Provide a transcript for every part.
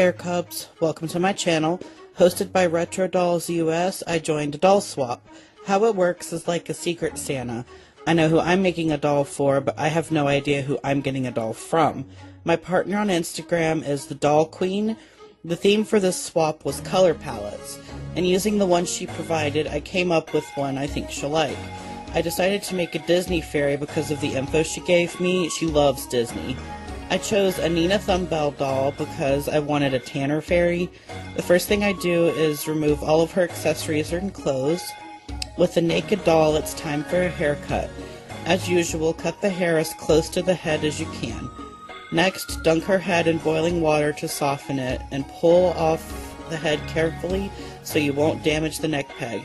Bear Cubs, welcome to my channel. Hosted by Retro Dolls US, I joined a doll swap. How it works is like a secret Santa. I know who I'm making a doll for, but I have no idea who I'm getting a doll from. My partner on Instagram is the Doll Queen. The theme for this swap was color palettes, and using the one she provided, I came up with one I think she'll like. I decided to make a Disney fairy because of the info she gave me. She loves Disney. I chose a Nina Thumbell doll because I wanted a Tanner fairy. The first thing I do is remove all of her accessories and clothes. With a naked doll, it's time for a haircut. As usual, cut the hair as close to the head as you can. Next, dunk her head in boiling water to soften it, and pull off the head carefully so you won't damage the neck peg.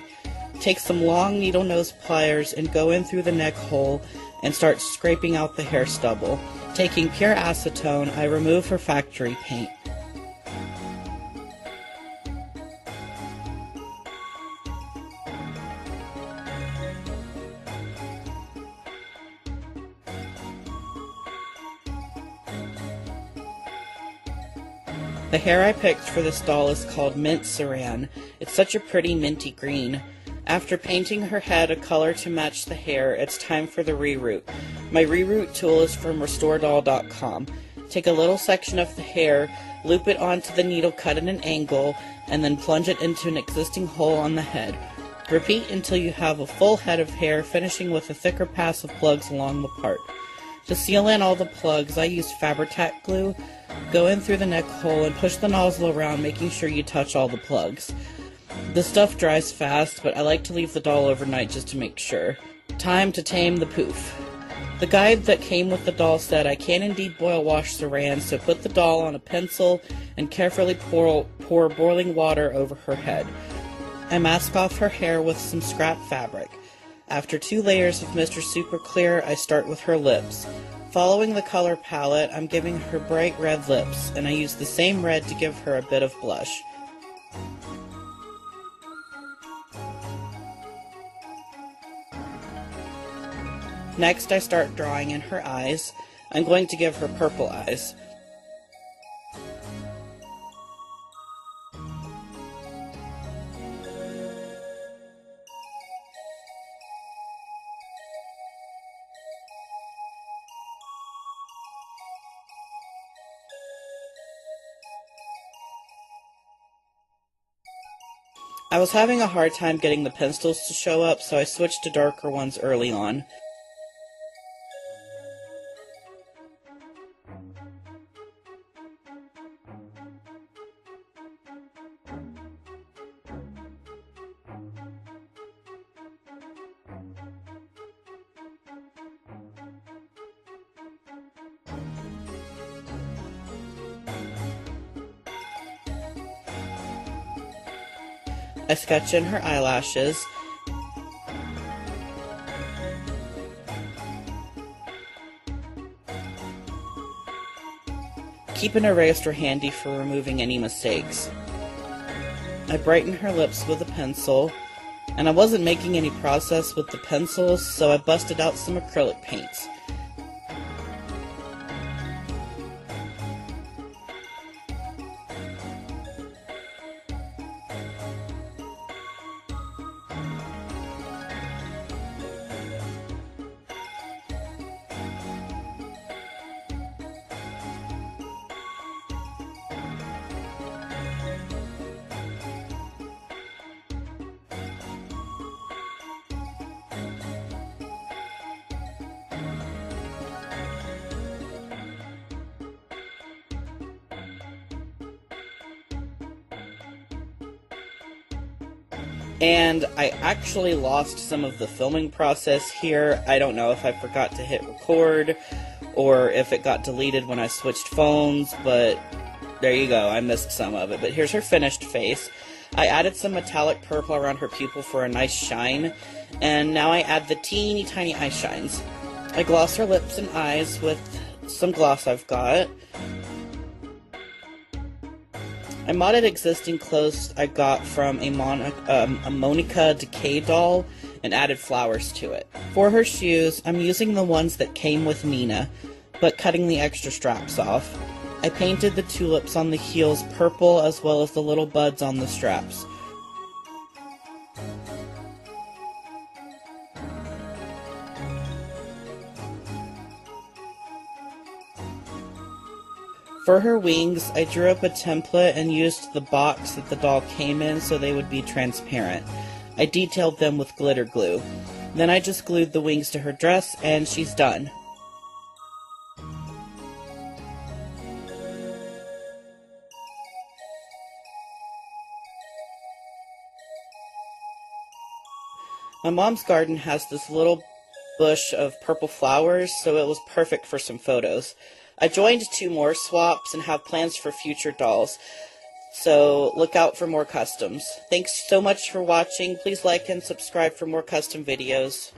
Take some long needle nose pliers and go in through the neck hole and start scraping out the hair stubble. Taking pure acetone, I remove her factory paint. The hair I picked for this doll is called Mint Saran. It's such a pretty minty green. After painting her head a color to match the hair, it's time for the reroot. My reroot tool is from restoredoll.com. Take a little section of the hair, loop it onto the needle cut at an angle, and then plunge it into an existing hole on the head. Repeat until you have a full head of hair, finishing with a thicker pass of plugs along the part. To seal in all the plugs, I use Fabri-Tac glue. Go in through the neck hole and push the nozzle around, making sure you touch all the plugs. The stuff dries fast, but I like to leave the doll overnight just to make sure. Time to tame the poof. The guide that came with the doll said I can indeed boil wash saran, so put the doll on a pencil and carefully pour boiling water over her head. I mask off her hair with some scrap fabric. After 2 layers of Mr. Super Clear, I start with her lips. Following the color palette, I'm giving her bright red lips, and I use the same red to give her a bit of blush. Next, I start drawing in her eyes. I'm going to give her purple eyes. I was having a hard time getting the pencils to show up, so I switched to darker ones early on. I sketch in her eyelashes. Keep an eraser handy for removing any mistakes. I brighten her lips with a pencil, and I wasn't making any process with the pencils, so I busted out some acrylic paints. And I actually lost some of the filming process here. I don't know if I forgot to hit record or if it got deleted when I switched phones, but there you go, I missed some of it. But here's her finished face. I added some metallic purple around her pupil for a nice shine, and now I add the teeny tiny eye shines. I gloss her lips and eyes with some gloss I've got. I modded existing clothes I got from a Monica Decay doll and added flowers to it. For her shoes, I'm using the ones that came with Nina, but cutting the extra straps off. I painted the tulips on the heels purple as well as the little buds on the straps. For her wings, I drew up a template and used the box that the doll came in so they would be transparent. I detailed them with glitter glue. Then I just glued the wings to her dress and she's done. My mom's garden has this little bush of purple flowers, so it was perfect for some photos. I joined 2 more swaps and have plans for future dolls, so look out for more customs. Thanks so much for watching. Please like and subscribe for more custom videos.